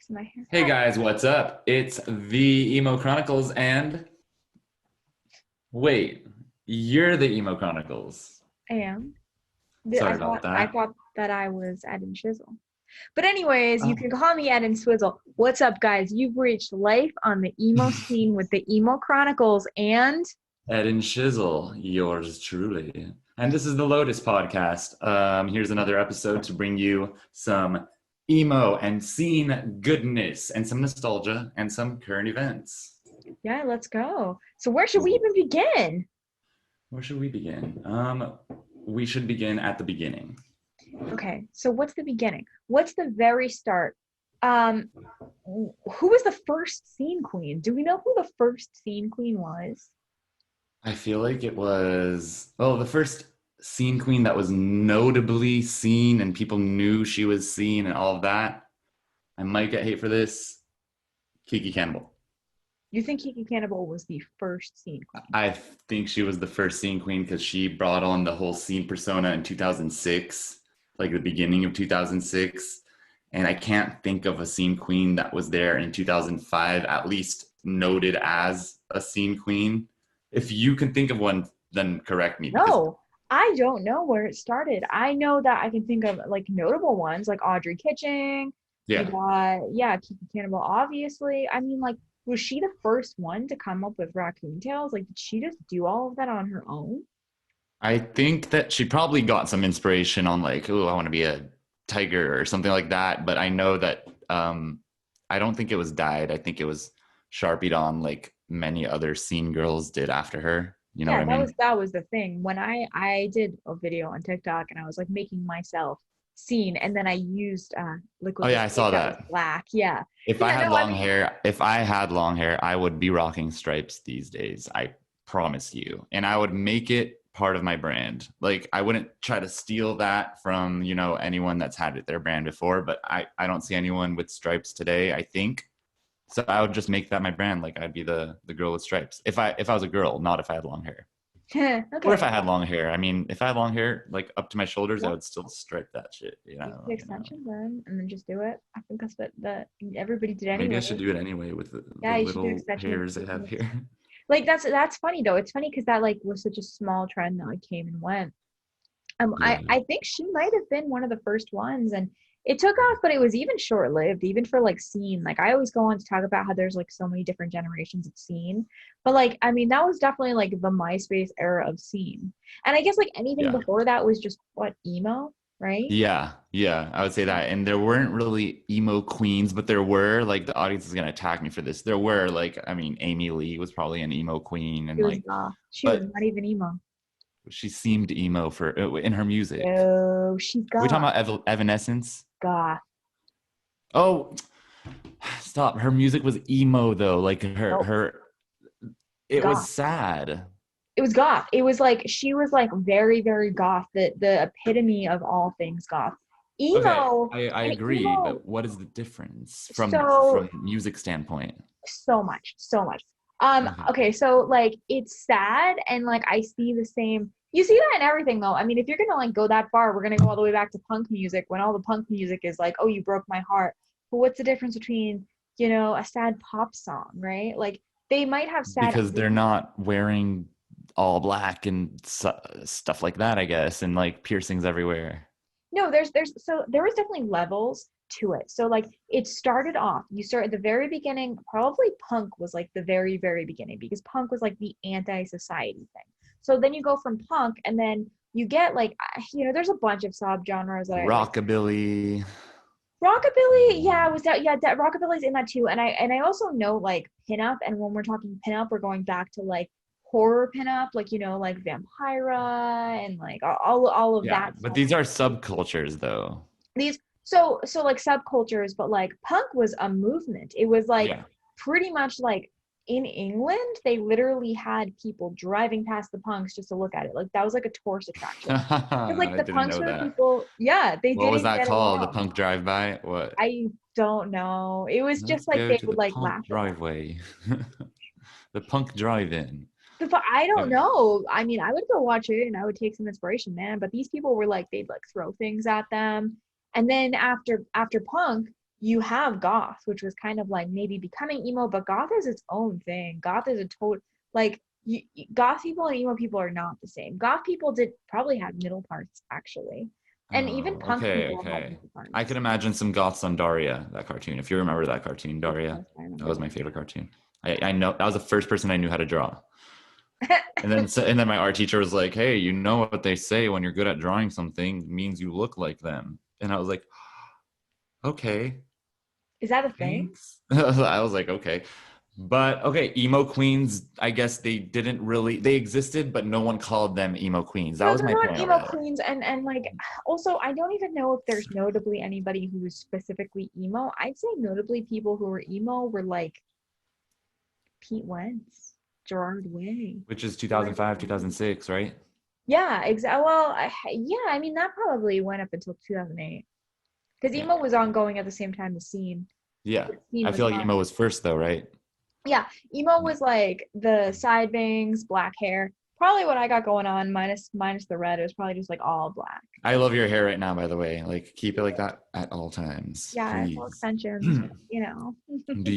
fixing my hair. Hey guys, what's up? It's the Emo Chronicles and wait, you're the Emo Chronicles. I am. Sorry I about thought I that. thought that I was Ed and Shizzle. But anyways, you Oh, can call me Ed and Swizzle. What's up, guys? You've reached life on the emo scene with the Emo Chronicles and Ed and Shizzle, yours truly. And this is the Lotus podcast. Here's another episode to bring you some emo and scene goodness and some nostalgia and some current events. yeah, let's go. So where should we even begin? Where should we begin? We should begin at the beginning. Okay, so what's the beginning? What's the very start? Um, who was the first scene queen? Do we know who the first scene queen was? I feel like it was, well, the first scene queen that was notably seen and people knew she was seen and all of that. I might get hate for this. Kiki Kannibal. You think Kiki Kannibal was the first scene queen? I think she was the first scene queen because she brought on the whole scene persona in 2006, like the beginning of 2006. And I can't think of a scene queen that was there in 2005, at least noted as a scene queen. If you can think of one, then correct me. No, I don't know where it started. I know that I can think of like notable ones like Audrey Kitching. You Yeah, got, yeah, Kiki Cannibal, obviously. I mean, like, was she the first one to come up with raccoon tails? Like, did she just do all of that on her own? I think that she probably got some inspiration on like, oh, I want to be a tiger or something like that. But I know that I don't think it was dyed. I think it was sharpied on like many other scene girls did after her. You know what Yeah, I that mean? was that was the thing. When I did a video on TikTok and I was like making myself scene, and then I used Oh liquid yeah, I lipstick saw that was that. black. Yeah. If I Yeah, had no, I long mean, hair, I would be rocking stripes these days. I promise you. And I would make it part of my brand. Like I wouldn't try to steal that from, anyone that's had it their brand before, but I don't see anyone with stripes today, I think. So I would just make that my brand. Like I'd be the girl with stripes. If I was a girl, not if I had long hair. Or if okay. I had long hair. I mean, if I had long hair, like up to my shoulders, I Yeah. would still stripe that shit, Take the extensions and then just do it. I think that's what everybody did Maybe I anyway. should do it anyway with the Yeah, you should do little extensions. hairs I have here. Like that's funny though. It's funny because that like was such a small trend that like came and went. Yeah. I think she might have been one of the first ones, and it took off, but it was even short lived, even for like scene. Like I always go on to talk about how there's like so many different generations of scene, but like I mean that was definitely like the MySpace era of scene, and I guess like anything Yeah. before that was just what emo, right? Yeah, I would say that. And there weren't really emo queens, but there were like the audience is gonna attack me for this. There were like, I mean, Amy Lee was probably an emo queen, and She was like, she was but not even emo. she seemed emo for in her music. Oh, she's Are we talking goth, about Evanescence? goth. Oh, stop! Her music was emo though. Like Nope, it was goth. sad. It was goth. It was like she was like very, very goth. The epitome of all things goth. Okay, Emo I and agree, emo. but what is the difference So from music standpoint? so much, so much. Okay. Okay, so like it's sad and like I see the same. You see that in everything though. I mean, if you're gonna like go that far, we're gonna go all the way back to punk music when all the punk music is like, oh, you broke my heart. But what's the difference between, a sad pop song, right? Like they might have sad Because they're endings. not wearing all black and stuff like that, I guess, and like piercings everywhere. No, there's so there was definitely levels to it. So like it started off, you start at the very beginning, probably punk was like the very, very beginning because punk was like the anti-society thing. So then you go from punk and then you get like there's a bunch of subgenres that I like. Rockabilly. Rockabilly, yeah, was that, yeah, that rockabilly's in that too. And I also know like pinup, and when we're talking pinup, we're going back to like horror pinup, like like Vampira and like all of Yeah, that but stuff. these are subcultures though. These so like subcultures, but like punk was a movement. It was like Yeah. pretty much like in England, they literally had people driving past the punks just to look at it. Like that was like a tourist attraction. Because like I the didn't punks know were that. people, yeah, they What was didn't that get called? The along. punk drive-by? What? I don't know. It was Let's just like go they to would the like punk laugh at them. driveway. The punk drive-in. But I don't Okay. know. I mean, I would go watch it and I would take some inspiration, man. But these people were like, they'd like throw things at them. And then after punk, you have goth, which was kind of like maybe becoming emo, but goth is its own thing. Goth is a total, like, goth people and emo people are not the same. Goth people did probably have middle parts actually, and even Oh, punk okay, people had okay. middle I could parts. imagine some goths on Daria, that cartoon. If you remember that cartoon, Of Daria, course, I that remember was my favorite cartoon. I know that was the first person I knew how to draw. that. And then my art teacher was like, "Hey, you know what they say when you're good at drawing something means you look like them." And I was like, "Okay, Is that a thing? thanks." I was like, "Okay." But okay, emo queens, I guess they existed, but no one called them emo queens. That No, was they're my not point over emo there. queens, and like also I don't even know if there's notably anybody who was specifically emo. I'd say notably people who were emo were like Pete Wentz, Gerard Way, Which is Greg 2005, Adams. 2006, right? Yeah, exactly. Well, yeah, I mean that probably went up until 2008 because Okay. emo was ongoing at the same time as scene. Yeah. Scene I was feel like not. emo was first though, right? Yeah, emo Yeah. was like the side bangs, black hair. Probably what I got going on minus the red. It was probably just like all black. I love your hair right now, by the way. Like keep it like that at all times, Yeah, it's all please. extensions, but you know. Do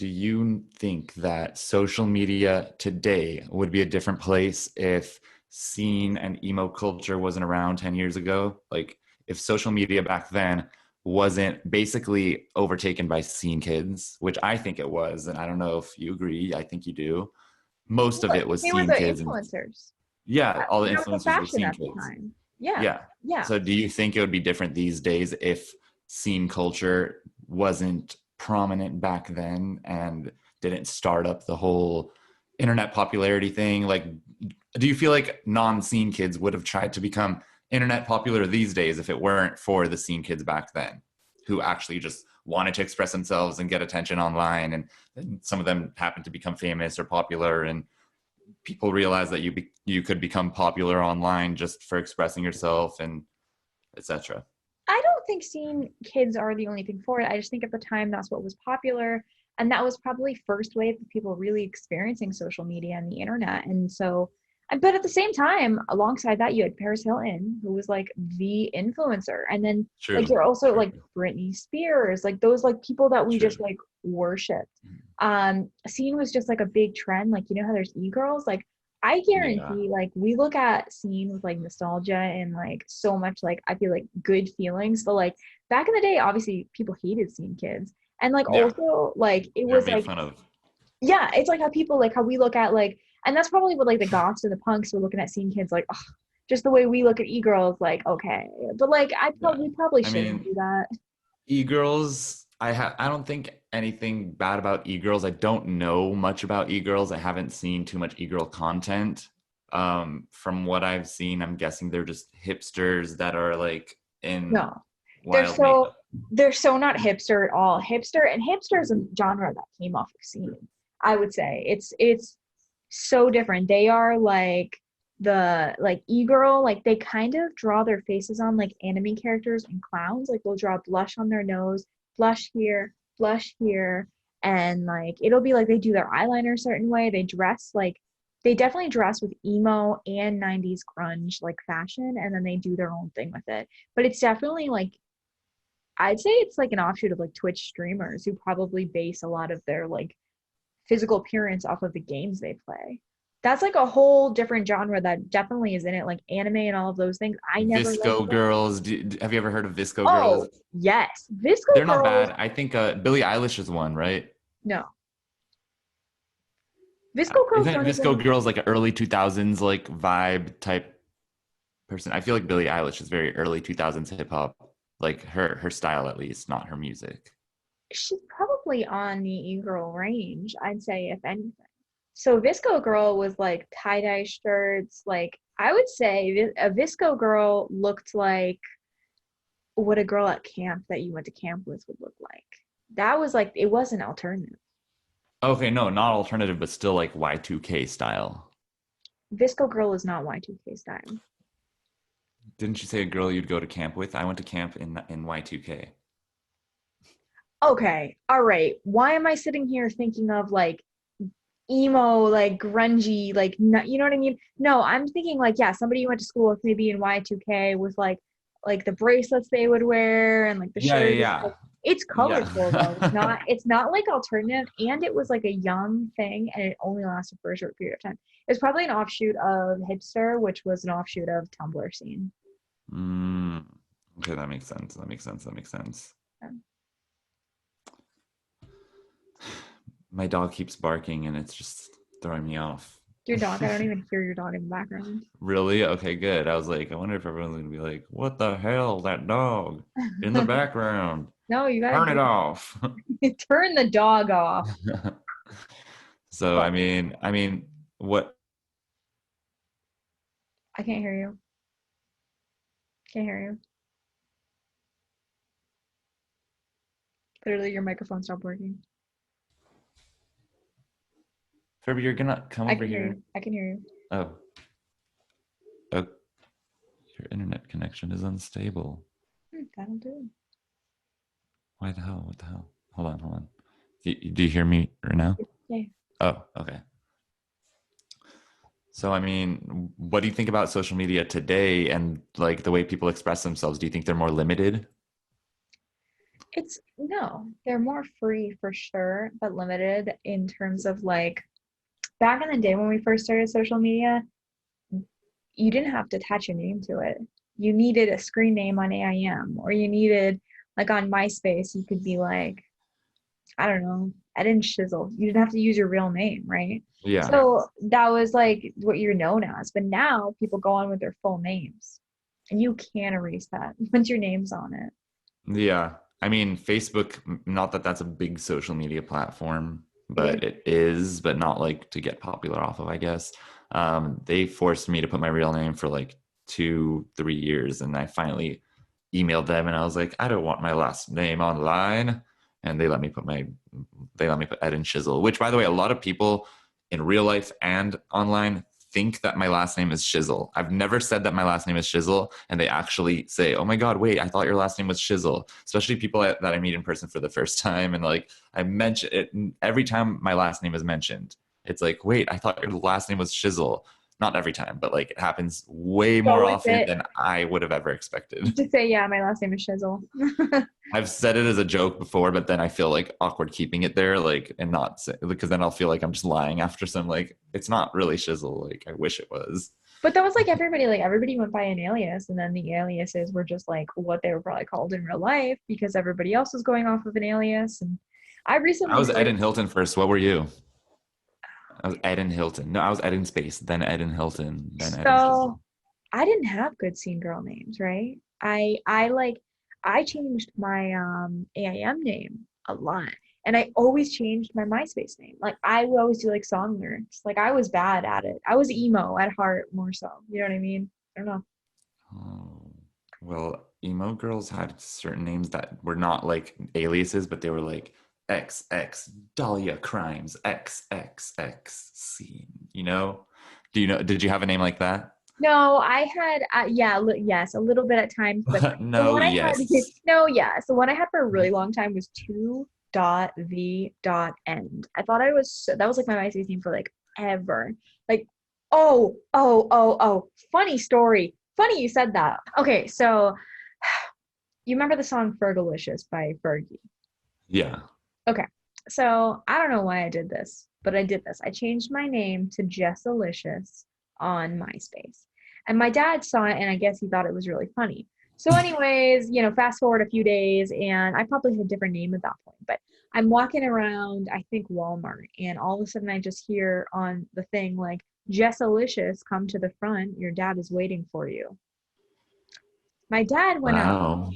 you think that social media today would be a different place if scene and emo culture wasn't around 10 years ago? Like if social media back then wasn't basically overtaken by scene kids, which I think it was, and I don't know if you agree, I think you do. Most of Well, it was they were scene the kids and influencers. yeah, all the That was the influencers were fashion scene at the kids. time. Yeah, Yeah. yeah. So do you think it would be different these days if scene culture wasn't prominent back then and didn't start up the whole internet popularity thing? Like, do you feel like non-scene kids would have tried to become internet popular these days if it weren't for the scene kids back then who actually just wanted to express themselves and get attention online and some of them happened to become famous or popular and people realize that you could become popular online just for expressing yourself and etc. I don't think seeing kids are the only thing for it. I just think at the time that's what was popular. And that was probably first wave of people really experiencing social media and the internet. And so, but at the same time, alongside that, you had Paris Hilton, who was like the influencer. And then like True. you're also True. like Britney Spears, like those like people that we True. just like worshipped. Scene was just like a big trend. Like, you know how there's e-girls? Like I Yeah. guarantee, like, we look at scene with like nostalgia and like so much, like, I feel like good feelings. But like back in the day, obviously people hated scene kids. And like Yeah. also, like, it They're was made like, fun of. yeah, it's like how people, like, how we look at, like, and that's probably what like the goths and the punks were looking at scene kids, like, oh, just the way we look at e-girls, like, okay. But like, Yeah. we probably I shouldn't mean, do that. e-girls, I don't think anything bad about e-girls. I don't know much about e-girls. I haven't seen too much e-girl content. From what I've seen, I'm guessing they're just hipsters that are like in No. They're wild so makeup. they're so not hipster at all. Hipster is a genre that came off of scene. I would say it's so different. They are like the like e-girl, like they kind of draw their faces on like anime characters and clowns. Like they'll draw blush on their nose, blush here, and like it'll be like they do their eyeliner a certain way. They dress like they definitely dress with emo and 90s grunge like fashion, and then they do their own thing with it. But it's definitely like I'd say it's like an offshoot of like Twitch streamers who probably base a lot of their like physical appearance off of the games they play. That's like a whole different genre that definitely is in it, like anime and all of those things. I never liked Visco them. girls. Have you ever heard of Visco girls? Oh, yes. Visco They're not Girls, bad. I think Billie Eilish is one, right? no. Visco Girls Isn't don't Visco even, girls like an early 2000s like vibe type person? I feel like Billie Eilish is very early 2000s hip hop, like her style at least, not her music. she's probably on the e-girl range, I'd say, if anything. So Visco Girl was like tie-dye shirts. Like I would say a Visco Girl looked like what a girl at camp that you went to camp with would look like. That was like it was an alternative. Okay, no, not alternative, but still like Y2K style. Visco Girl is not Y2K style. Didn't you say a girl you'd go to camp with? I went to camp in Y2K. Okay, all right. Why am I sitting here thinking of like emo, like grungy, like you know what I mean? No, I'm thinking like yeah, somebody you went to school with maybe in Y2K with like the bracelets they would wear and like the Yeah, yeah, shirt. yeah. It's Yeah. colorful though. It's not like alternative, and it was like a young thing and it only lasted for a short period of time. It's probably an offshoot of Hipster, which was an offshoot of Tumblr scene. Mm, okay, that makes sense. That makes sense. That makes sense. Um, My dog keeps barking and it's just throwing me off. Your dog, I don't even hear your dog in the background. Really? Okay, good. I was like, I wonder if everyone's gonna be like, what the hell, that dog in the background? No, you gotta Turn it off. turn the dog off. So But what I can't hear you. Can't hear you. Literally, your microphone stopped working. Kirby, you're gonna come I over can hear here. you. I can hear you. Oh. Oh, your internet connection is unstable. That'll do. Why the hell? What the hell? Hold on, hold on. Do you hear me right now? Yeah. Oh, okay. So, I mean, what do you think about social media today and like the way people express themselves? Do you think they're more limited? It's no, they're more free for sure, but limited in terms of like back in the day when we first started social media, you didn't have to attach your name to it. You needed a screen name on AIM, or you needed like on MySpace, you could be like, I don't know, I didn't Shizzle. You didn't have to use your real name, right? Yeah. So that was like what you're known as. But now people go on with their full names, and you can't erase that once your name's on it. Yeah. I mean, Facebook, not that that's a big social media platform, It is. but it is, but not like to get popular off of, I guess. They forced me to put my real name for like 2, 3 years. And I finally emailed them and I was like, I don't want my last name online. And they let me put Ed and Shizzle, which by the way, a lot of people in real life and online think that my last name is Shizzle. I've never said that my last name is Shizzle, and they actually say, "Oh my God, wait, I thought your last name was Shizzle." Especially people that I meet in person for the first time, and like I mention it every time my last name is mentioned. It's like, wait, I thought your last name was Shizzle. Not every time, but like it happens way Go more with often it. than I would have ever expected. Just say, yeah, my last name is Shizzle. I've said it as a joke before, but then I feel like awkward keeping it there, like, and not say, because then I'll feel like I'm just lying after some, like, it's not really Shizzle. Like, I wish it was. But that was like everybody went by an alias, and then the aliases were just like what they were probably called in real life because everybody else was going off of an alias. And I I recently was Ed switched. and Hilton first. What were you? I was Ed and Hilton. No, I was Ed in Space, then Ed and Hilton, then Ed and Shizzle. So I didn't have good scene girl names, right? I changed my AIM name a lot. And I always changed my MySpace name. Like I would always do like song lyrics. Like I was bad at it. I was emo at heart more so. You know what I mean? I don't know. Oh, well, emo girls had certain names that were not like aliases, but they were like XX Dahlia Crimes, XXX scene, you know? Did you have a name like that? No, I had yeah, yes, a little bit at times, but the No, one I had yes. no, yeah. So the one I had for a really long time was 2.the.end. I thought I was that was like my MySpace name for like ever. Like, oh. Funny story. Funny you said that. Okay, so you remember the song Fergalicious by Fergie? Yeah. Okay. So I don't know why I did this, but I did this. I changed my name to Jessalicious on MySpace. And my dad saw it and I guess he thought it was really funny. So, anyways, fast forward a few days and I probably had a different name at that point, but I'm walking around, I think Walmart, and all of a sudden I just hear on the thing like, Jessalicious, come to the front. Your dad is waiting for you. My dad went up, Wow.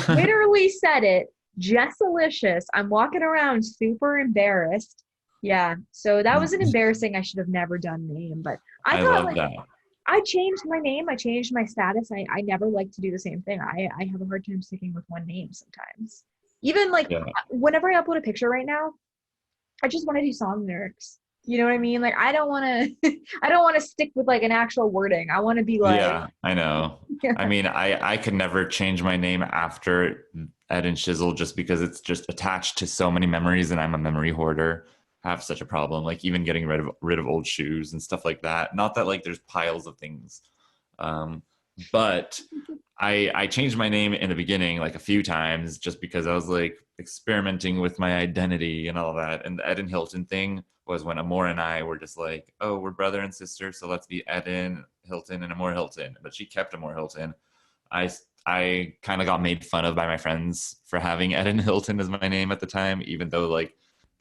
literally said it, Jessalicious. I'm walking around super embarrassed. Yeah, so that was an embarrassing, I should have never done name, but I I thought love like that. I changed my name, I changed my status. I never like to do the same thing. I have a hard time sticking with one name sometimes. Even like Yeah. whenever I upload a picture right now, I just want to do song lyrics. You know what I mean? Like I don't want to I don't want to stick with like an actual wording. I want to be like Yeah, I know. yeah. I mean, I could never change my name after Ed and Shizzle just because it's just attached to so many memories and I'm a memory hoarder. I have such a problem, like even getting rid of old shoes and stuff like that. Not that like there's piles of things. Um, but I changed my name in the beginning like a few times just because I was like experimenting with my identity and all that. And the Ed and Hilton thing was when Amore and I were just like, oh, we're brother and sister, so let's be Eden Hilton and Amore Hilton. But she kept Amore Hilton. I I kind of got made fun of by my friends for having Eden Hilton as my name at the time, even though like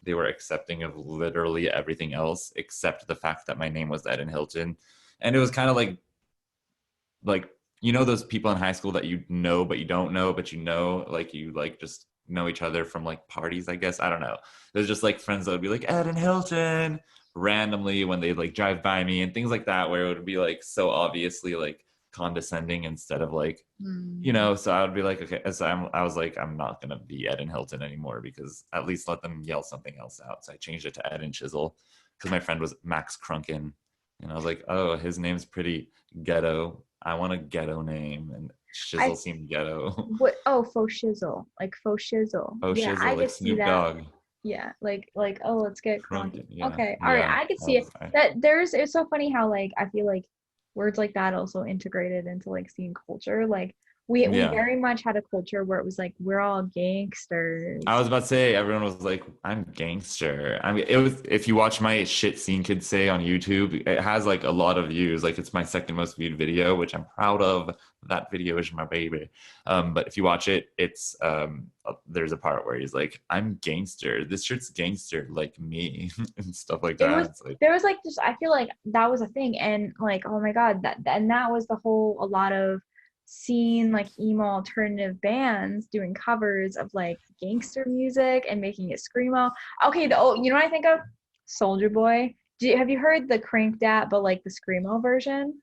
they were accepting of literally everything else except the fact that my name was Eden Hilton. And it was kind of like you know those people in high school that you know but you don't know but you know like you like just know each other from like parties, I guess. I don't know. There's just like friends that would be like Ed and Hilton randomly when they like drive by me and things like that, where it would be like so obviously like condescending instead of like, you Mm. know. So I would be like, okay, so I was like, I'm not gonna be Ed and Hilton anymore because at least let them yell something else out. So I changed it to Ed and Shizzle because my friend was Max Crunkin, and I was like, oh, his name's pretty ghetto. I want a ghetto name, and I Shizzle seemed ghetto. what? Oh, faux shizzle, like faux shizzle. Oh, Yeah, I Shizzle, like could see Snoop that. Dogg. Yeah, like oh, let's get crunk. Crunkin, yeah, Okay, all right, yeah. I could I see it. was, That there's it's so funny how like I feel like words like that also integrated into like scene culture. Like we yeah. very much had a culture where it was like we're all gangsters. I was about to say, everyone was like, I'm gangster. I mean, it was, if you watch my shit scene kids say on YouTube, it has like a lot of views. Like it's my second most viewed video, which I'm proud of. That video is my baby. But if you watch it, it's there's a part where he's like, I'm gangster. This shirt's gangster like me and stuff like It that. was It's like, there was like just I feel like that was a thing and like oh my God and that was the whole a lot of scene like emo alternative bands doing covers of like gangster music and making it screamo. Okay, oh you know what I think of? Soldier Boy. Have you heard the Crank Dat but like the screamo version?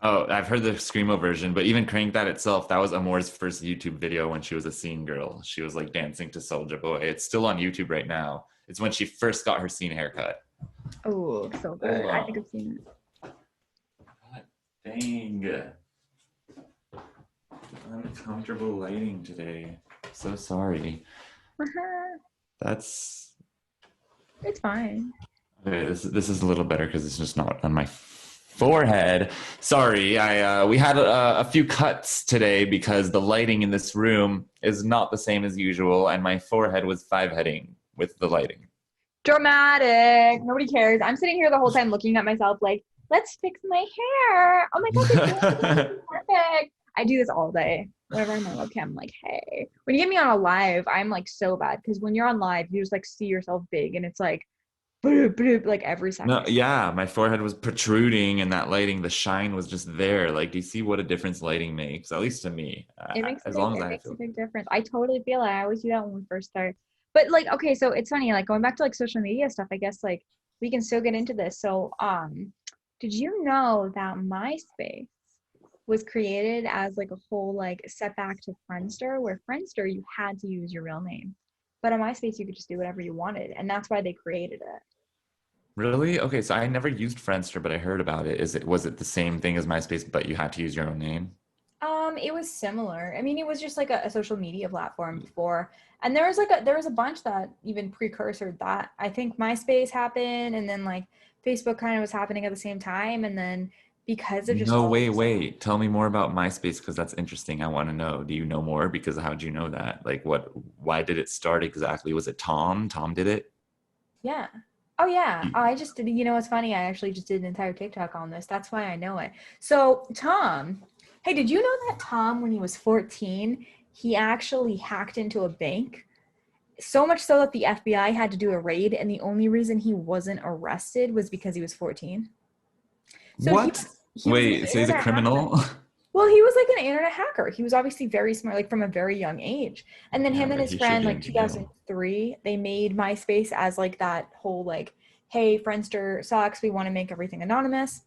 oh, I've heard the Screamo version, but even Crank That itself, that was Amore's first YouTube video when she was a scene girl. She was like dancing to Soulja Boy. It's still on YouTube right now. It's when she first got her scene haircut. Oh, so good. I think Oh, I've seen God dang. Uncomfortable lighting today. So sorry. it. That's It's fine. okay. This is a little better because it's just not on my forehead. Sorry, I we had a few cuts today because the lighting in this room is not the same as usual, and my forehead was five heading with the lighting. Dramatic. Nobody cares. I'm sitting here the whole time looking at myself like, let's fix my hair. Oh my God, this is perfect. I do this all day. Whenever I'm on webcam, I'm like, hey. When you get me on a live, I'm like so bad because when you're on live, you just like see yourself big and it's like, bloop, bloop, like every No, second. yeah, my forehead was protruding, and that lighting, the shine was just there. Like, do you see what a difference lighting makes? At least to me, as long as It I makes a feel. big difference. I totally feel it. I always do that when we first start. But like, okay, so it's funny, like going back to like social media stuff, I guess like we can still get into this. So, did you know that MySpace was created as like a whole like setback to Friendster, where Friendster you had to use your real name, but on MySpace you could just do whatever you wanted, and that's why they created it. Really? Okay, so I never used Friendster, but I heard about it. Is it was it the same thing as MySpace, but you had to use your own name? It was similar. I mean, it was just like a social media platform before, and there was a bunch that even precursor that. I think MySpace happened, and then like Facebook kind of was happening at the same time, and then because of just No, all wait, this, wait. Tell me more about MySpace because that's interesting. I want to know. Do you know more? Because how'd you know that? Like, what? Why did it start exactly? Was it Tom? Tom did it? yeah. Oh yeah, I just did. You know what's funny? I actually just did an entire TikTok on this. That's why I know it. So Tom, hey, did you know that Tom, when he was 14, he actually hacked into a bank? So much so that the FBI had to do a raid, and the only reason he wasn't arrested was because he was 14. So What? he was this Wait, so he's a internet hacker. criminal? Well, he was like an internet hacker. He was obviously very smart, like from a very young age. And then Yeah, him and but his he should friend, get like in jail. 2003, they made MySpace as like that whole like, hey, Friendster sucks. We want to make everything anonymous.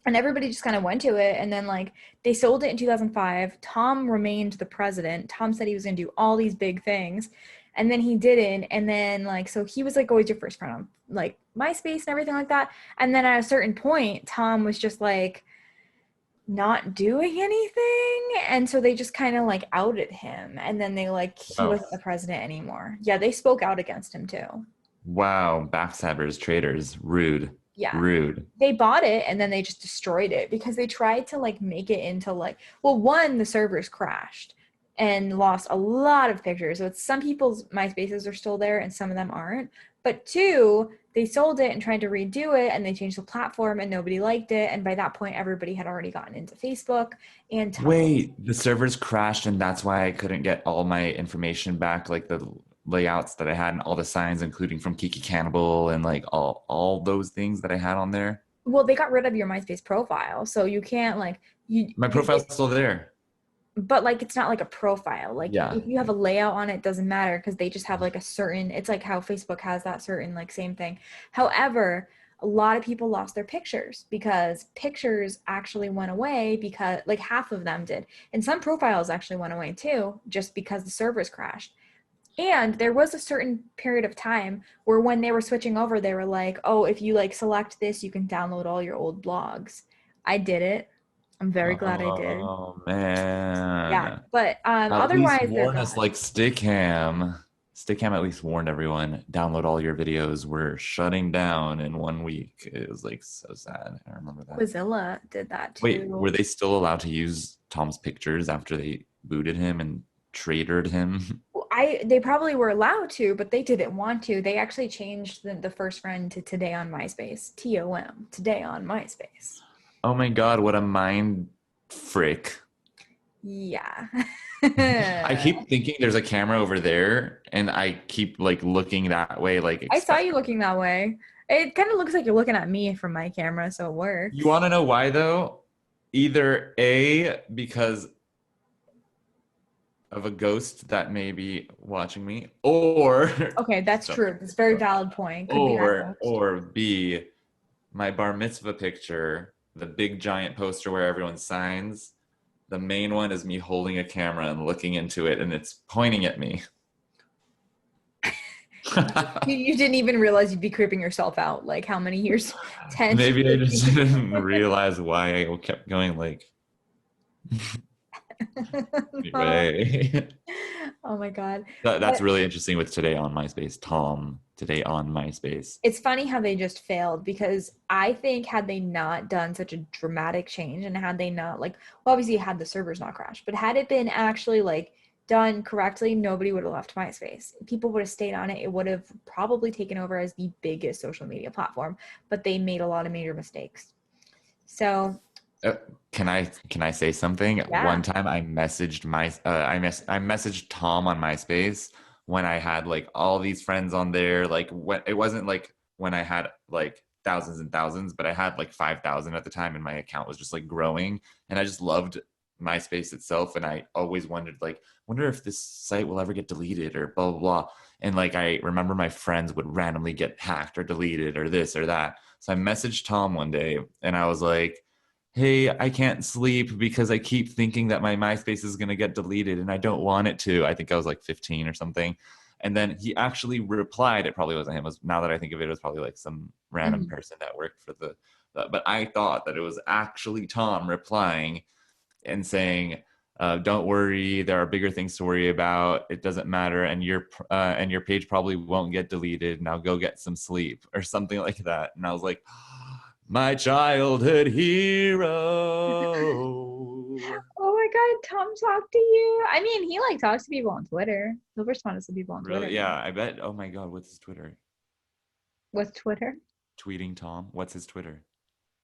And everybody just kind of went to it. And then like they sold it in 2005. Tom remained the president. Tom said he was going to do all these big things. And then he didn't. And then like, so he was like always your first friend on like MySpace and everything like that. And then at a certain point, Tom was just like, not doing anything, and so they just kind of like outed him, and then they like he Wow. wasn't the president anymore. Yeah, they spoke out against him too. Wow, backstabbers, traitors, rude. Yeah. Rude. They bought it and then they just destroyed it because they tried to like make it into like, well, one, the servers crashed and lost a lot of pictures. So it's some people's MySpaces are still there and some of them aren't. But two, they sold it and tried to redo it and they changed the platform and nobody liked it. And by that point, everybody had already gotten into Facebook and Tumblr. Wait, the servers crashed and that's why I couldn't get all my information back, like the layouts that I had and all the signs, including from Kiki Cannibal and like all those things that I had on there. Well, they got rid of your MySpace profile, so you can't like My profile's still there. but like it's not like a profile. Like Yeah. if you have a layout on it, doesn't matter because they just have like a certain, it's like how Facebook has that certain like same thing. However, a lot of people lost their pictures because pictures actually went away because like half of them did. And some profiles actually went away too, just because the servers crashed. And there was a certain period of time where when they were switching over, they were like, oh, if you like select this, you can download all your old blogs. I did it. I'm very glad I did. Oh Yeah, man. but At least otherwise they're warn us gone. like Stickam. Stickam at least warned everyone, download all your videos. We're shutting down in 1 week. It was like so sad. I remember that. Quizilla did that Wait, were too. they still allowed to use Tom's pictures after they booted him and traitored him? They probably were allowed to, but they didn't want to. They actually changed the first friend to Today on MySpace. TOM, Today on MySpace. Oh my god, what a mind frick. Yeah. I keep thinking there's a camera over there and I keep like looking that way, like I saw expect. you looking that way. It kind of looks like you're looking at me from my camera, so it You works. want to know why though? Either A, because of a ghost that may be watching me, or Okay, that's so, true. That's a very valid point. Could be that ghost. or B, my bar mitzvah picture, the big giant poster where everyone signs. The main one is me holding a camera and looking into it, and it's pointing at me. You didn't even realize you'd be creeping yourself out. Like how many years? 10, Maybe I just 15. didn't realize why I kept going like Oh, anyway. oh my God. That's But really interesting with Today on MySpace. Tom, Today on MySpace. it's funny how they just failed because I think had they not done such a dramatic change and had they not like, well, obviously had the servers not crashed, but had it been actually like done correctly, nobody would have left MySpace. People would have stayed on it. It would have probably taken over as the biggest social media platform, but they made a lot of major mistakes. So Uh, can I say something? yeah. One time I messaged I messaged Tom on MySpace when I had like all these friends on there. Like when it wasn't like when I had like thousands and thousands, but I had like 5,000 at the time, and my account was just like growing. And I just loved MySpace itself, and I always wondered like, wonder if this site will ever get deleted or blah blah blah. And like I remember my friends would randomly get hacked or deleted or this or that. So I messaged Tom one day, and I was like, hey, I can't sleep because I keep thinking that my MySpace is going to get deleted and I don't want it to. I think I was like 15 or something. And then he actually replied. It probably wasn't him. It was, now that I think of it, it was probably like some random Mhm. person that worked for but I thought that it was actually Tom replying and saying, don't worry, there are bigger things to worry about. It doesn't matter. And your page probably won't get deleted. Now go get some sleep or something like that. And I was like, my childhood hero. Oh my God, Tom talked to you. I mean, he like talks to people on Twitter. He'll respond to some people on Twitter. Really? Yeah, I bet. Oh my God, what's his Twitter? What's Twitter? Tweeting Tom. What's his Twitter?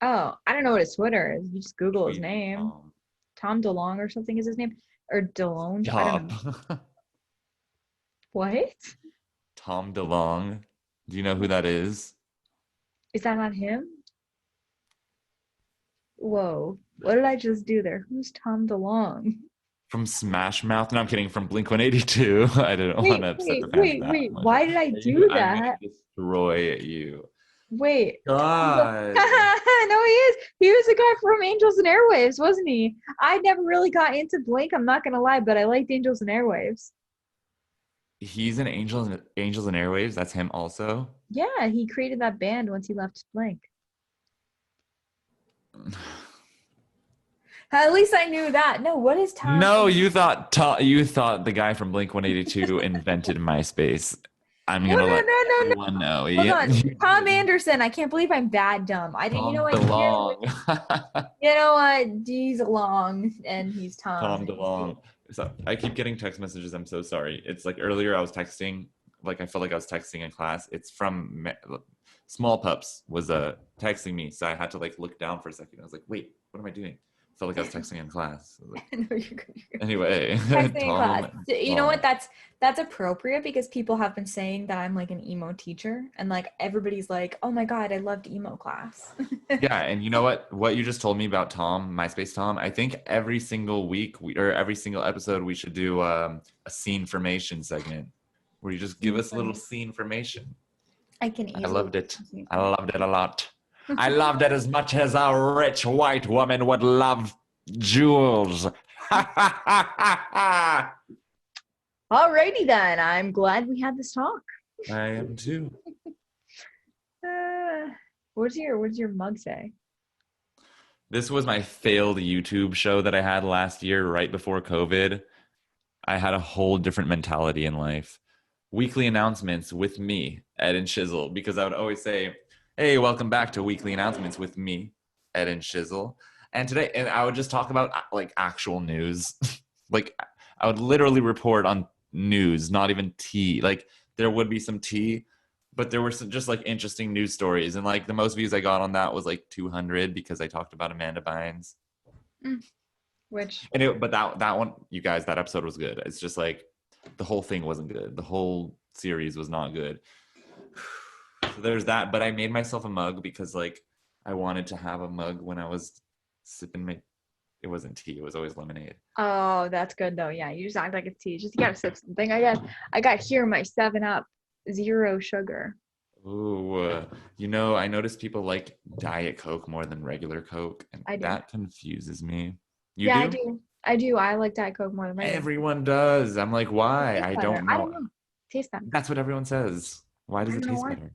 Oh, I don't know what his Twitter is. You just Google his Tweeting name. Tom. Tom DeLong or something is his name. Or DeLonge. I don't Stop. know. What? Tom DeLong. Do you know who that is? Is that not him? Whoa. What did I just do there? Who's Tom DeLong? From Smash Mouth? No, I'm kidding. From Blink 182. I didn't want Wait, to upset wait, the fans wait, that wait. much. Why did I do I'm gonna that? destroy you. Wait. God. No, he is. He was the guy from Angels and Airwaves, wasn't he? I never really got into Blink, I'm not gonna lie, but I liked Angels and Airwaves. He's an Angels and Airwaves. That's him also. Yeah, he created that band once he left Blink. At least I knew that. No, what is Tom? No, you thought the guy from Blink 182 invented MySpace. I'm Oh, gonna no, let no, no, no. everyone know. Hold Yep. on. Tom Anderson. I can't believe I'm that dumb. I didn't, you know Tom what? DeLong. You know what? He's long and he's Tom. Tom DeLong. So I keep getting text messages. I'm so sorry. It's like earlier I was texting, like I felt like I was texting in class. It's from Small Pups was texting me, so I had to like look down for a second. I was like, wait, what am I doing? I felt like I was texting in class. Like, No, you're good. anyway, Texting in class. Tom. You know what? That's appropriate because people have been saying that I'm like an emo teacher, and like everybody's like, "Oh my god, I loved emo class." Yeah, and you know what? What you just told me about Tom, MySpace Tom, I think every single week or every single episode we should do a scene formation segment where you just give us a little scene formation. I can I easily. loved it. I loved it a lot. I loved it as much as a rich white woman would love jewels. I Alrighty then. I'm glad we had this talk. am too. What does your mug say? This was my failed YouTube show that I had last year right before COVID. I had a whole different mentality in life. Weekly announcements with me, Ed and Shizzle, because I would always say, hey, welcome back to weekly announcements with me, Ed and Shizzle. And today, and I would just talk about like actual news. Like I would literally report on news, not even tea. Like there would be some tea, but there were some just like interesting news stories. And like the most views I got on that was like 200 because I talked about Amanda Bynes. Which, But that one, you guys, that episode was good. It's just like the whole thing wasn't good. The whole series was not good. So there's that. But I made myself a mug because like I wanted to have a mug when I was sipping my. It wasn't tea. It was always lemonade. oh, that's good though. Yeah, you just act like it's tea. Just you gotta sip something. I got here my 7-Up, 0 sugar. Ooh, I noticed people like Diet Coke more than regular Coke, and I do. that confuses me. You Yeah, do? I do. I like Diet Coke more than regular. Everyone does. I'm like, why? Tastes I better. don't I know. don't know. Tastes better. That's what everyone says. Why does I it don't know taste why. better?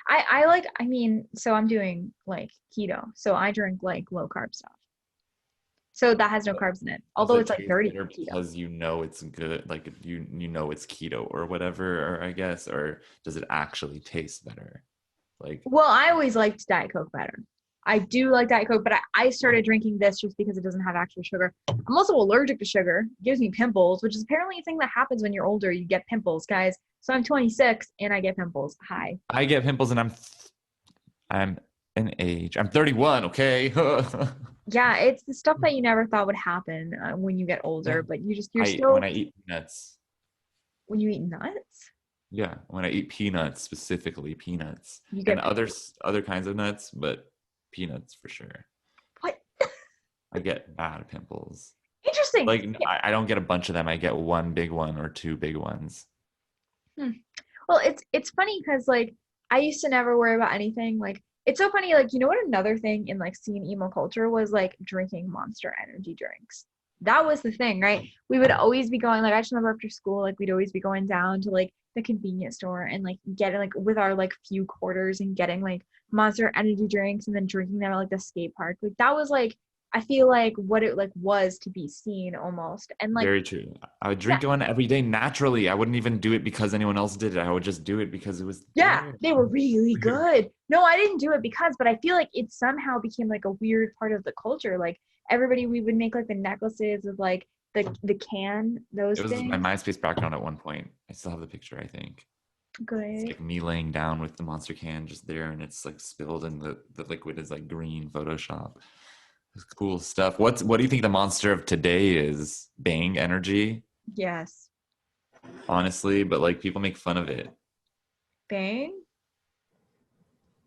I like. I mean, so I'm doing like keto, so I drink like low carb stuff. So that has no carbs in it. Although Does it it's like taste dirty better keto. because you know it's good, like you know it's keto or whatever, or I guess, or does it actually taste better? Like, Well, I always liked Diet Coke better. I do like Diet Coke, but I started drinking this just because it doesn't have actual sugar. I'm also allergic to sugar. It gives me pimples, which is apparently a thing that happens when you're older. You get pimples, guys. So I'm 26 and I get pimples. Hi. I get pimples and I'm an age. I'm 31. Okay. Yeah, it's the stuff that you never thought would happen when you get older, but you're still When I eat peanuts. when you eat nuts, Yeah, when I eat peanuts, specifically peanuts, you and get other kinds of nuts, but peanuts for sure. what? I get bad pimples. Interesting. Like I don't get a bunch of them. I get one big one or two big ones. Well, it's funny because like I used to never worry about anything. Like it's so funny. Like you know what? Another thing in like scene emo culture was like drinking Monster Energy drinks. That was the thing, right? We would always be going like I just remember after school, like we'd always be going down to like the convenience store and like getting like with our like few quarters and getting like Monster Energy drinks and then drinking them at like the skate park. Like that was like I feel like what it like was to be seen almost. And like Very true. I would yeah, drink one every day naturally. I wouldn't even do it because anyone else did it. I would just do it because it was yeah, good. they were really good. No, I didn't do it because, but I feel like it somehow became like a weird part of the culture. Like everybody, we would make like the necklaces with like the can, those It was my things. MySpace background at one point. I still have the picture, I think. It's Good. like me laying down with the monster can just there and it's like spilled and the liquid is like green Photoshop. It's cool stuff. What do you think the monster of today is? Bang Energy? Yes. Honestly, but like people make fun of it. Bang.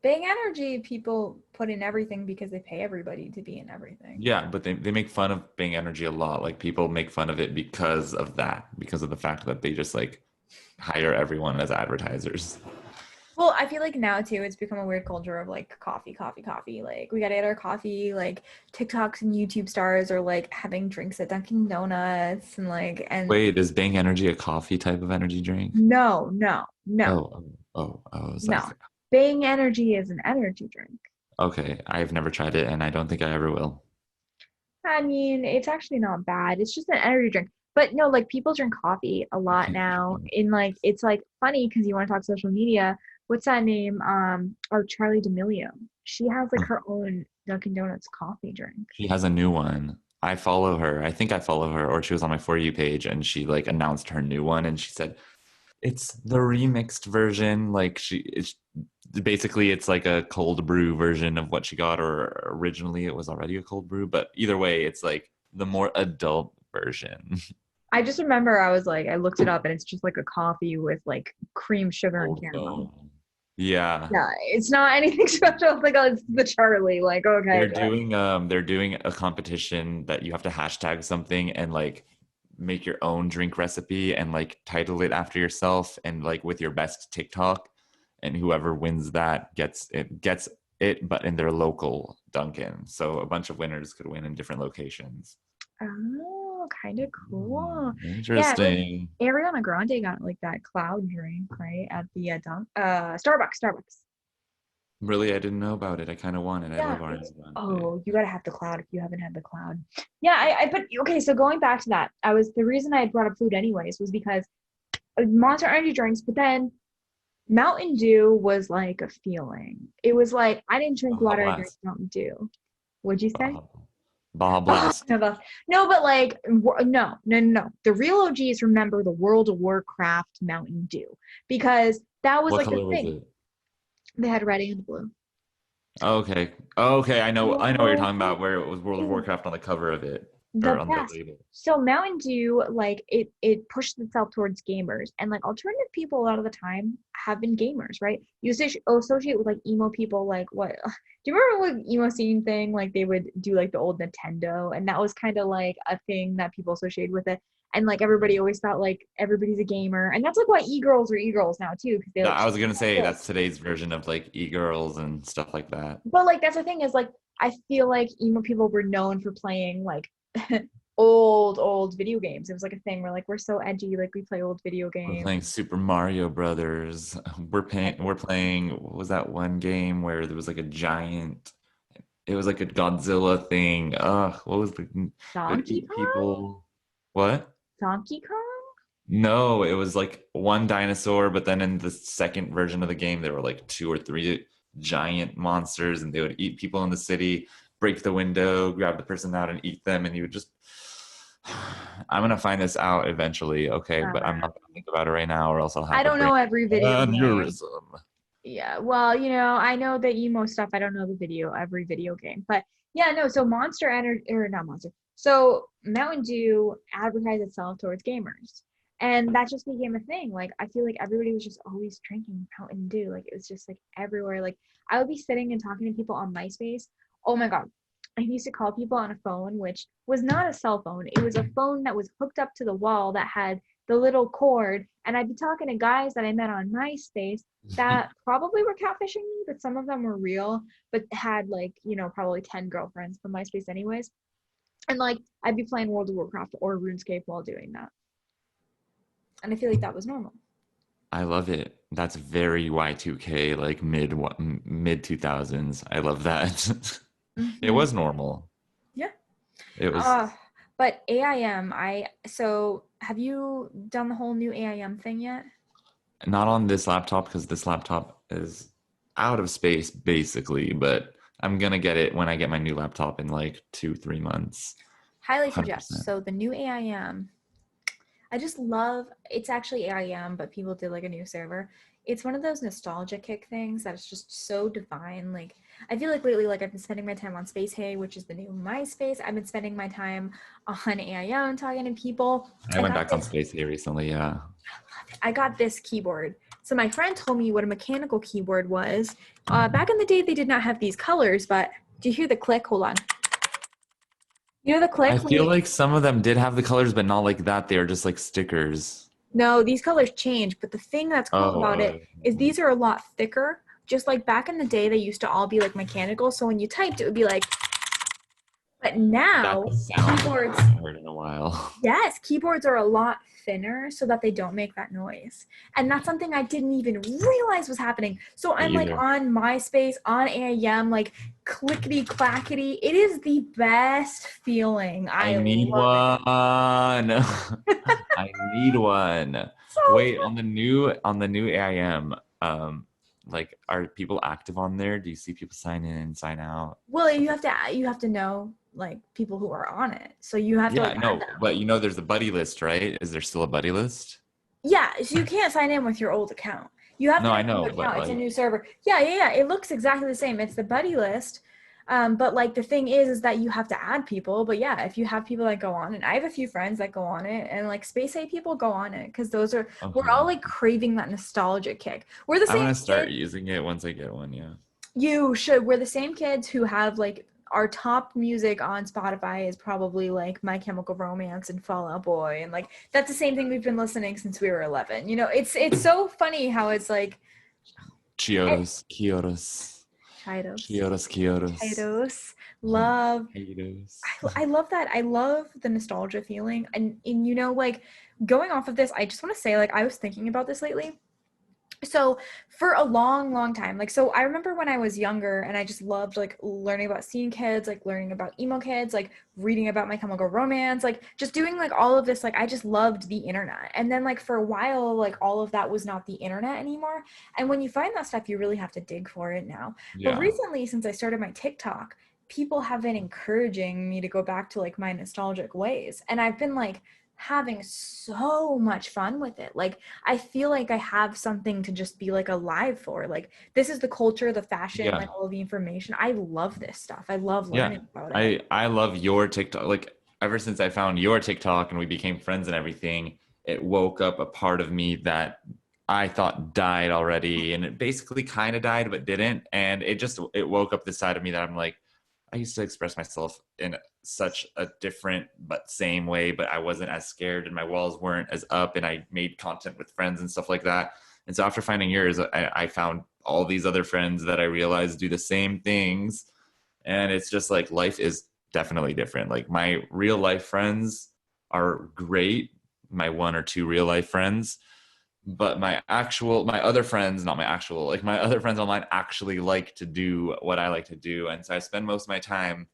Bang Energy people put in everything because they pay everybody to be in everything. Yeah, but they make fun of Bang Energy a lot. Like people make fun of it because of that, because of the fact that they just like hire everyone as advertisers. Well, I feel like now too, it's become a weird culture of like coffee, coffee, coffee. Like we gotta get our coffee, like TikToks and YouTube stars are like having drinks at Dunkin' Donuts and like and Wait, is Bang Energy a coffee type of energy drink? no, no, no, I was no. like, Bang Energy is an energy drink. okay, I've never tried it and I don't think I ever will. I mean, it's actually not bad. It's just an energy drink. But no, like people drink coffee a lot now. In like it's like funny because you want to talk social media. What's that name? Oh, Charlie D'Amelio. She has like her own Dunkin' Donuts coffee drink. She has a new one. I follow her. I think I follow her, or she was on my For You page, and she like announced her new one, and she said it's the remixed version. Like it's basically it's like a cold brew version of what she got, or originally it was already a cold brew. But either way, it's like the more adult version. I just remember I was like, I looked it up and it's just like a coffee with like cream, sugar, and caramel. Yeah. Yeah, it's not anything special. It's like, oh, it's the Charlie. Like, okay. They're doing a competition that you have to hashtag something and like make your own drink recipe and like title it after yourself and like with your best TikTok, and whoever wins that gets it, but in their local Dunkin'. So a bunch of winners could win in different locations. Oh, kind of cool. Interesting. Yeah, Ariana Grande got like that cloud drink, right? At the Starbucks. Really, I didn't know about it. I kind of want it. Yeah. I love Ariana Grande. Oh, you gotta have the cloud if you haven't had the cloud. Yeah, but okay, so going back to that, the reason I brought up food anyways was because Monster Energy drinks, but then Mountain Dew was like a feeling. It was like I didn't drink Baja water, I drank Blast. Mountain Dew. What'd you say? Baja Blast. No, but like no. The real OGs remember the World of Warcraft Mountain Dew because that was What like the color was thing. it? They had red and blue. Okay. I know what you're talking about, where it was World of Warcraft on the cover of it. The Or on best. the label. So Mountain Dew, like it pushed itself towards gamers, and like alternative people a lot of the time have been gamers, right? You associate with like emo people, like what? Do you remember what emo scene thing? Like they would do like the old Nintendo, and that was kind of like a thing that people associated with it. And like everybody always thought like everybody's a gamer, and that's like why e-girls are e-girls now too, because they like. I was gonna say that's today's version of like e-girls and stuff like that. But like that's the thing is like I feel like emo people were known for playing like old video games. It was like a thing where like we're so edgy, like we play old video games. We're playing Super Mario Brothers. We're playing what was that one game where there was like a giant, it was like a Godzilla thing. What was the Donkey Kong? people? What? Donkey Kong? No, it was like one dinosaur, but then in the second version of the game there were like 2 or 3 giant monsters, and they would eat people in the city, break the window, grab the person out and eat them, and you would just I'm gonna find this out eventually, okay? But I'm not gonna think about it right now, or else I'll have I don't know every video game. aneurysm. Yeah, well, I know the emo stuff. I don't know every video game. But yeah, no, so Monster Energy, or not Monster. So Mountain Dew advertised itself towards gamers. And that just became a thing. Like, I feel like everybody was just always drinking Mountain Dew. Like, it was just like everywhere. Like, I would be sitting and talking to people on MySpace. Oh my God. I used to call people on a phone, which was not a cell phone. It was a phone that was hooked up to the wall that had the little cord. And I'd be talking to guys that I met on MySpace that probably were catfishing me, but some of them were real, but had like, probably 10 girlfriends from MySpace anyways. And like, I'd be playing World of Warcraft or RuneScape while doing that. And I feel like that was normal. I love it. That's very Y2K, like mid 2000s. I love that. Mm-hmm. It was normal. Yeah. It was. But AIM, so have you done the whole new AIM thing yet? Not on this laptop, because this laptop is out of space basically, but I'm gonna get it when I get my new laptop in like 2-3 months. Highly suggest. So the new AIM, I just love, it's actually AIM, but people did like a new server. It's one of those nostalgia kick things that is just so divine. Like, I feel like lately, like I've been spending my time on Space Hey, which is the new MySpace. I've been spending my time on AIM talking to people. I went back on Space Hey recently, yeah. I got this keyboard. So my friend told me what a mechanical keyboard was. Back in the day, they did not have these colors, but do you hear the click? Hold on. You know the click? I feel like some of them did have the colors, but not like that. They are just like stickers. No, these colors change, but the thing that's cool about it is these are a lot thicker. Just like back in the day, they used to all be like mechanical. So when you typed, it would be like, but now keyboards, I haven't heard in a while. Yes, keyboards are a lot thinner so that they don't make that noise. And that's something I didn't even realize was happening. So I'm like on MySpace, on AIM, like clickety clackety. It is the best feeling. I need love one. I need one. So Wait, on the new AIM, like are people active on there? Do you see people sign in, sign out? well, you have to know like people who are on it. So you have to Yeah, like add no, them. but there's a buddy list, right? Is there still a buddy list? Yeah, so you can't sign in with your old account. You have No, to I make a new know, but account. It's a like, new server. Yeah. It looks exactly the same. It's the buddy list. But like the thing is that you have to add people. But yeah, if you have people that go on, and I have a few friends that go on it, and like Space A people go on it because we're all okay. like craving that nostalgia kick. We're the I'm same gonna start kids. using it once I get one, yeah. You should. We're the same kids who have like our top music on Spotify is probably like My Chemical Romance and Fall Out Boy, and like that's the same thing we've been listening since we were 11. You know, it's so funny how it's like Chiodos, Kiodos, Chidos, Chiodos, Kiodos, Chidos, love. Kiodos. I love that. I love the nostalgia feeling, and you know, like going off of this, I just want to say, like I was thinking about this lately. So for a long time, like, so I remember when I was younger and I just loved like learning about scene kids, like learning about emo kids, like reading about My Chemical Romance, like just doing like all of this. Like I just loved the internet. And then like for a while, like all of that was not the internet anymore. And when you find that stuff, you really have to dig for it now. But Yeah. recently, since I started my TikTok, people have been encouraging me to go back to like my nostalgic ways. And I've been like having so much fun with it. Like I feel like I have something to just be like alive for. Like this is the culture, the fashion, Yeah. like all the information. I love this stuff. I love Yeah. learning about it. I love your TikTok. Like ever since I found your TikTok and we became friends and everything, it woke up a part of me that I thought died already. And it basically kind of died, but didn't. And it woke up this side of me that I'm like, I used to express myself in such a different but same way, but I wasn't as scared and my walls weren't as up and I made content with friends and stuff like that. And so after finding yours, I found all these other friends that I realized do the same things. And it's just like life is definitely different. Like my real life friends are great, my one or two real life friends, but my other friends, not my actual, like my other friends online actually like to do what I like to do. And so I spend most of my time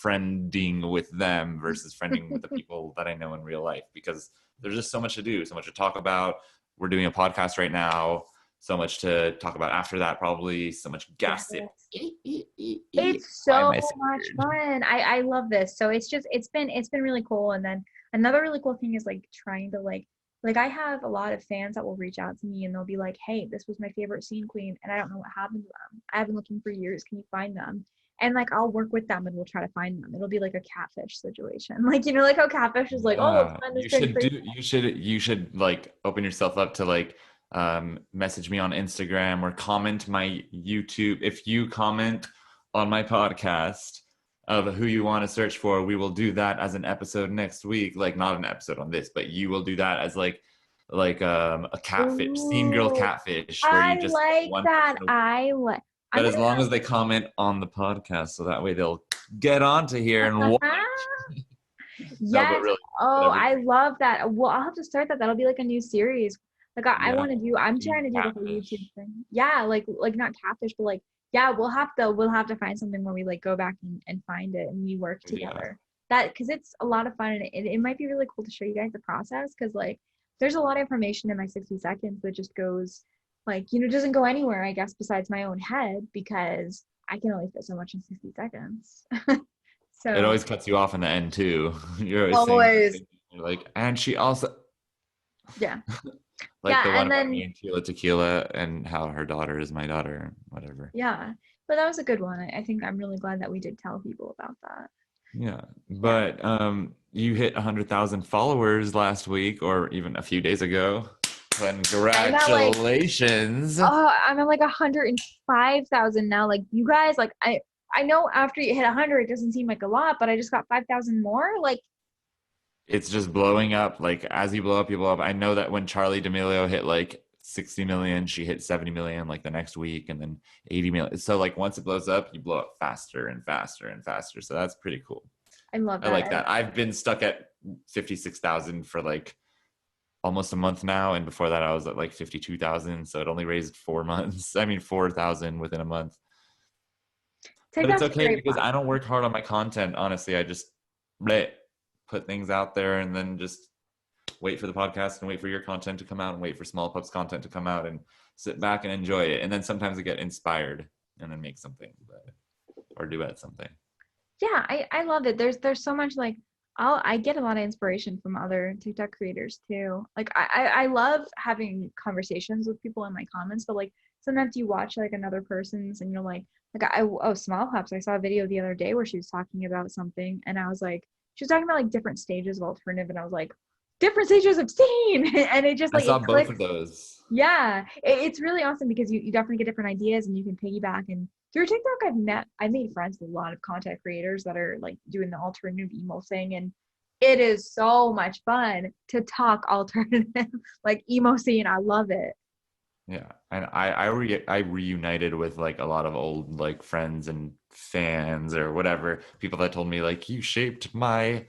friending with them versus friending with the people that I know in real life, because there's just so much to do, so much to talk about. We're doing a podcast right now, so much to talk about after that, probably so much gossip. It's Why am so I so much weird? fun. I love this. So it's been really cool. And then another really cool thing is like trying to like I have a lot of fans that will reach out to me and they'll be like, "Hey, this was my favorite scene queen and I don't know what happened to them. I have been looking for years. Can you find them?" And like I'll work with them and we'll try to find them. It'll be like a catfish situation. Like, you know, like how catfish is like, "Oh, let's Yeah, find this pretty crazy." you should like open yourself up to like message me on Instagram or comment my YouTube. If you comment on my podcast of who you want to search for, we will do that as an episode next week. Like not an episode on this, but you will do that as like a catfish, scene girl Ooh, catfish, where you I just like one that. person. I like I'm But gonna as long as they comment on the podcast, so that way they'll get onto here and watch. No, but Yes. really, Oh, whatever. I love that. Well, I'll have to start that. That'll be like a new series. Like I Yeah, want to do, I'm trying to do the whole YouTube catfish. thing. Yeah, like not catfish, but like, yeah, we'll have to find something where we like go back and find it and we work Yeah. together. That because it's a lot of fun and it might be really cool to show you guys the process because like there's a lot of information in my 60 seconds that just goes like, you know, doesn't go anywhere, I guess, besides my own head because I can only fit so much in 60 seconds. It So always cuts you off in the end too. You're always saying always, something. You're like, and she also yeah. like the Yeah, one and about me then and Tila Tequila and how her daughter is my daughter, whatever. yeah, but that was a good one. I think I'm really glad that we did tell people about that. Yeah. Yeah, But you hit 100,000 followers last week or even a few days ago. I'm at like Congratulations. I'm at like 105,000 now. Like you guys, like I know after you hit 100, it doesn't seem like a lot, but I just got 5,000 more. Like It's just blowing up. Like as you blow up, you blow up. I know that when Charlie D'Amelio hit like 60 million, she hit 70 million like the next week and then 80 million. So like once it blows up, you blow up faster and faster and faster. So that's pretty cool. I love I that. like that. I've been stuck at 56,000 for like almost a month now, and before that I was at like 52,000, so it only raised 4 months. I mean 4,000 within a month. But it's TikTok's a okay great because I don't platform. work hard on my content. Honestly, I just bleh, put things out there and then just wait for the podcast and wait for your content to come out and wait for Small Pups content to come out and sit back and enjoy it. And then sometimes I get inspired and then make something or duet something. Yeah, I love it. There's so much like I get a lot of inspiration from other TikTok creators too. Like I love having conversations with people in my comments, but like sometimes you watch like another person's and you're like Small Hops, I saw a video the other day where she was talking about something and I was like she was talking about like different stages of alternative and I was like different stages of scene and it just I like saw it both of clicks. those. Yeah, it's really awesome because you definitely get different ideas and you can piggyback. And through TikTok, I made friends with a lot of content creators that are like doing the alternative emo thing, and it is so much fun to talk alternative like emo scene. I love it. Yeah, and I reunited with like a lot of old like friends and fans or whatever, people that told me like you shaped my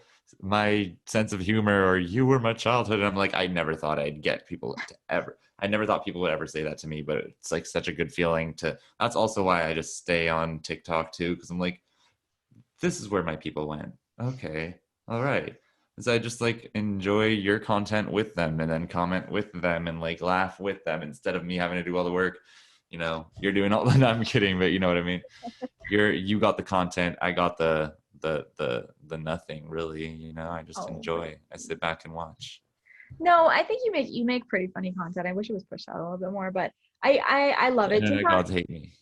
sense of humor or you were my childhood. And I'm like, I never thought I'd get people to ever. I never thought people would ever say that to me, but it's like such a good feeling to. That's also why I just stay on TikTok too, because I'm like, this is where my people went. Okay, all right. So I just like enjoy your content with them and then comment with them and like laugh with them instead of me having to do all the work. You know, you're doing all the. I'm kidding, but you know what I mean. You got the content. I got the nothing really. You know, I just Oh enjoy. I sit back and watch. no, I think you make pretty funny content. I wish it was pushed out a little bit more, but I love The it. internet TikTok gods hate me.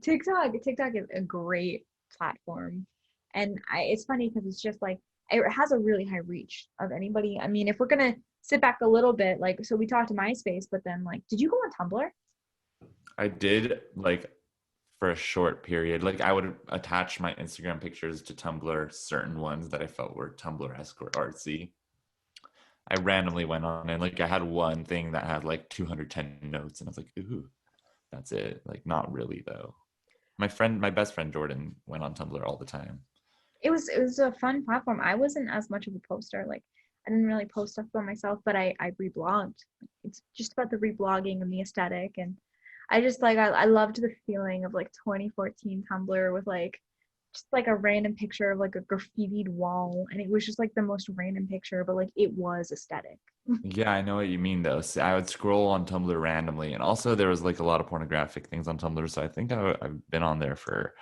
TikTok is a great platform, and it's funny because it's just like it has a really high reach of anybody. I mean, if we're gonna sit back a little bit, like so we talked to MySpace, but then like, did you go on Tumblr? I did like for a short period. Like I would attach my Instagram pictures to Tumblr, certain ones that I felt were Tumblr-esque or artsy. I randomly went on and like I had one thing that had like 210 notes and I was like, ooh, that's it. Like not really though. My best friend Jordan went on Tumblr all the time. It was a fun platform. I wasn't as much of a poster. Like I didn't really post stuff about myself, but I reblogged. It's just about the reblogging and the aesthetic, and I just like I loved the feeling of like 2014 Tumblr with like just like a random picture of like a graffitied wall, and it was just like the most random picture, but like it was aesthetic. Yeah, I know what you mean though. So I would scroll on Tumblr randomly, and also there was like a lot of pornographic things on Tumblr. So I think I've been on there for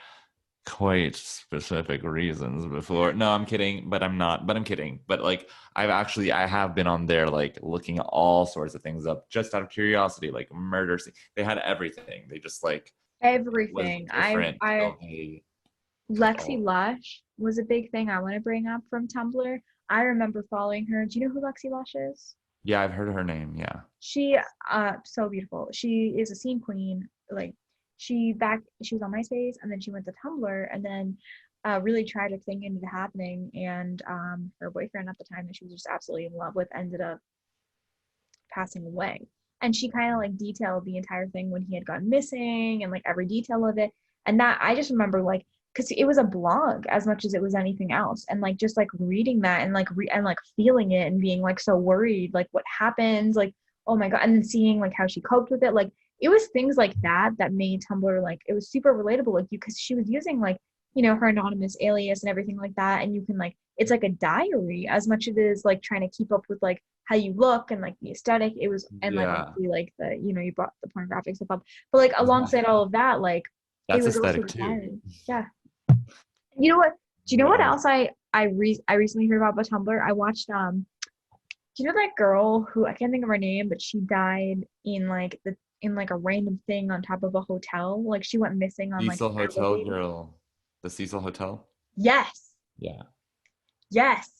quite specific reasons before. No, I'm kidding, but I'm not. But I'm kidding. But like I have been on there like looking all sorts of things up just out of curiosity, like murder scene. They had everything. They just like it was Everything. different I till they took Lexi all. Lush was a big thing I want to bring up from Tumblr. I remember following her. Do you know who Lexi Lush is? Yeah, I've heard her name. Yeah. She so beautiful. She is a scene queen. Like she was on MySpace and then she went to Tumblr and then a really tragic thing ended up happening and her boyfriend at the time that she was just absolutely in love with ended up passing away. And she kind of like detailed the entire thing when he had gone missing and like every detail of it. And that I just remember like because it was a blog as much as it was anything else. And like just like reading that and like and like feeling it and being like so worried, like what happens, like, oh my God. And then seeing like how she coped with it. Like it was things like that that made Tumblr like it was super relatable, like you because she was using like, her anonymous alias and everything like that. And you can like it's like a diary as much as it is like trying to keep up with like how you look and like the aesthetic. It was and like Yeah. obviously like the you brought the pornographic stuff up, but like alongside all of that, like it That's was also aesthetic the too. diary. Yeah. You know what? Do you know What what else? else I recently heard about Tumblr? I watched do you know that girl who I can't think of her name, but she died in like the in like a random thing on top of a hotel. Like she went missing on like Cecil an Hotel elevator. girl. The Cecil Hotel? Yes. Yeah. Yes.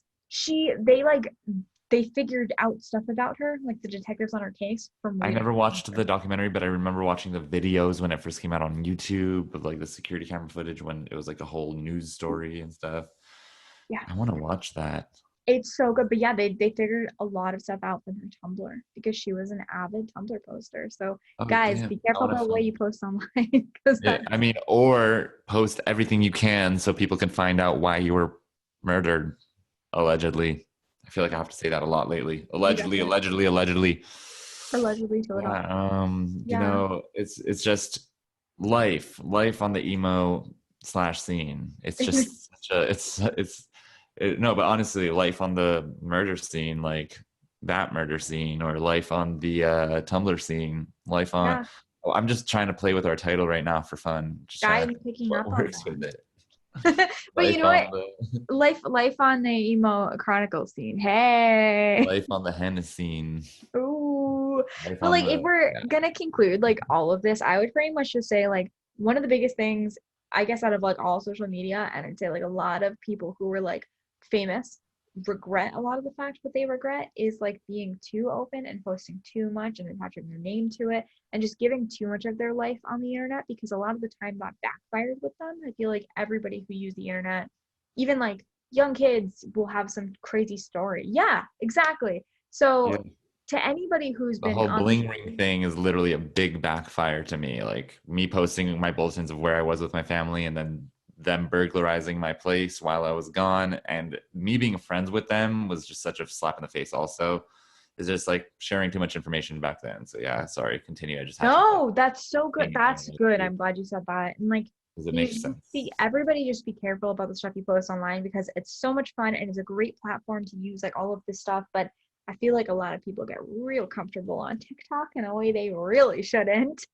They figured out stuff about her, like the detectives on her case from I reading never about watched her. the documentary, but I remember watching the videos when it first came out on YouTube of like the security camera footage when it was like a whole news story and stuff. Yeah. I want to watch that. It's so good. But yeah, they figured a lot of stuff out from her Tumblr because she was an avid Tumblr poster. So Oh guys, damn. be I careful want to about what find. you post online because Yeah, I mean, or post everything you can so people can find out why you were murdered, allegedly. I feel like I have to say that a lot lately. You Allegedly, definitely allegedly, allegedly. allegedly totally. Yeah, Yeah. it's just life on the emo slash scene. It's just such a, no, but honestly, life on the murder scene, like that murder scene, or life on the Tumblr scene, life on. Yeah. Oh, I'm just trying to play with our title right now for fun. Just trying to I'm picking what up on works with it. that. But you Life know what? on the Life on the Emo Chronicles scene. Hey. life on the henna scene. Ooh. Life But on like if the we're yeah. gonna conclude like all of this, I would pretty much just say like one of the biggest things, I guess, out of like all social media, and I'd say like a lot of people who were like famous regret a lot of the fact what they regret is like being too open and posting too much and attaching their name to it and just giving too much of their life on the internet, because a lot of the time that backfired with them. I feel like everybody who used the internet, even like young kids, will have some crazy story. Yeah, exactly. So Yeah. to anybody who's The been whole on, bling ring thing is literally a big backfire to me. Like me posting my bulletins of where I was with my family and then them burglarizing my place while I was gone, and me being friends with them was just such a slap in the face also. It's just like sharing too much information back then. So yeah, sorry, continue. I just had to no, that's so good. bring it That's in good. I'm glad you said that. And like, because it you makes just sense. be everybody just be careful about the stuff you post online, because it's so much fun and it's a great platform to use like all of this stuff. But I feel like a lot of people get real comfortable on TikTok in a way they really shouldn't.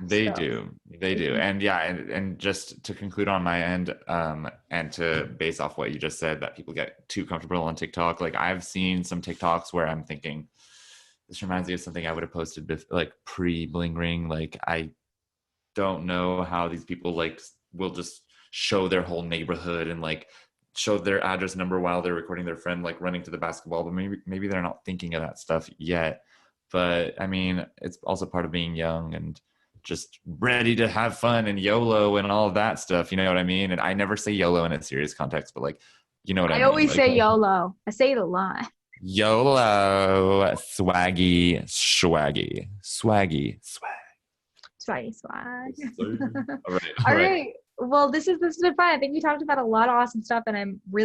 They So do. They do. And yeah, and just to conclude on my end, and to base off what you just said, that people get too comfortable on TikTok. Like I've seen some TikToks where I'm thinking, this reminds me of something I would have posted like pre bling ring. Like I don't know how these people like will just show their whole neighborhood and like show their address number while they're recording their friend like running to the basketball, but maybe they're not thinking of that stuff yet. But I mean, it's also part of being young and just ready to have fun and YOLO and all of that stuff. You know what I mean? And I never say YOLO in a serious context, but like, you know what I I mean? always Like say YOLO. I say it a lot. YOLO, swaggy, swaggy, swaggy, swag. Swag, swag. All right, all All right. right. Well, this has been fun. I think we talked about a lot of awesome stuff, and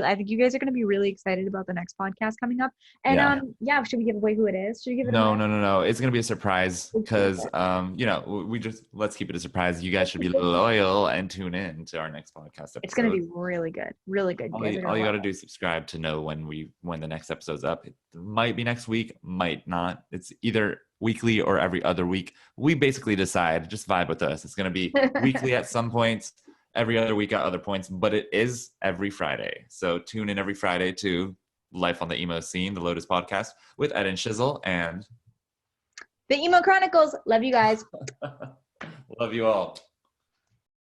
I think you guys are going to be really excited about the next podcast coming up. And Yeah. yeah, should we give away who it is? Should we give it No, away? no, no, no. It's gonna be a surprise Let's do because it. you know, we just let's keep it a surprise. You guys Let's should be keep it. loyal and tune in to our next podcast It's going to episode. be really good. Really good. You guys are going All to you love gotta it. do is subscribe to know when the next episode's up. It might be next week, might not. It's either weekly or every other week. We basically decide, just vibe with us. It's gonna be weekly at some points, every other week at other points, but it is every Friday. So tune in every Friday to Life on the Emo Scene, the Lotus podcast with Ed and Shizzle, and The Emo Chronicles. Love you guys. love you all.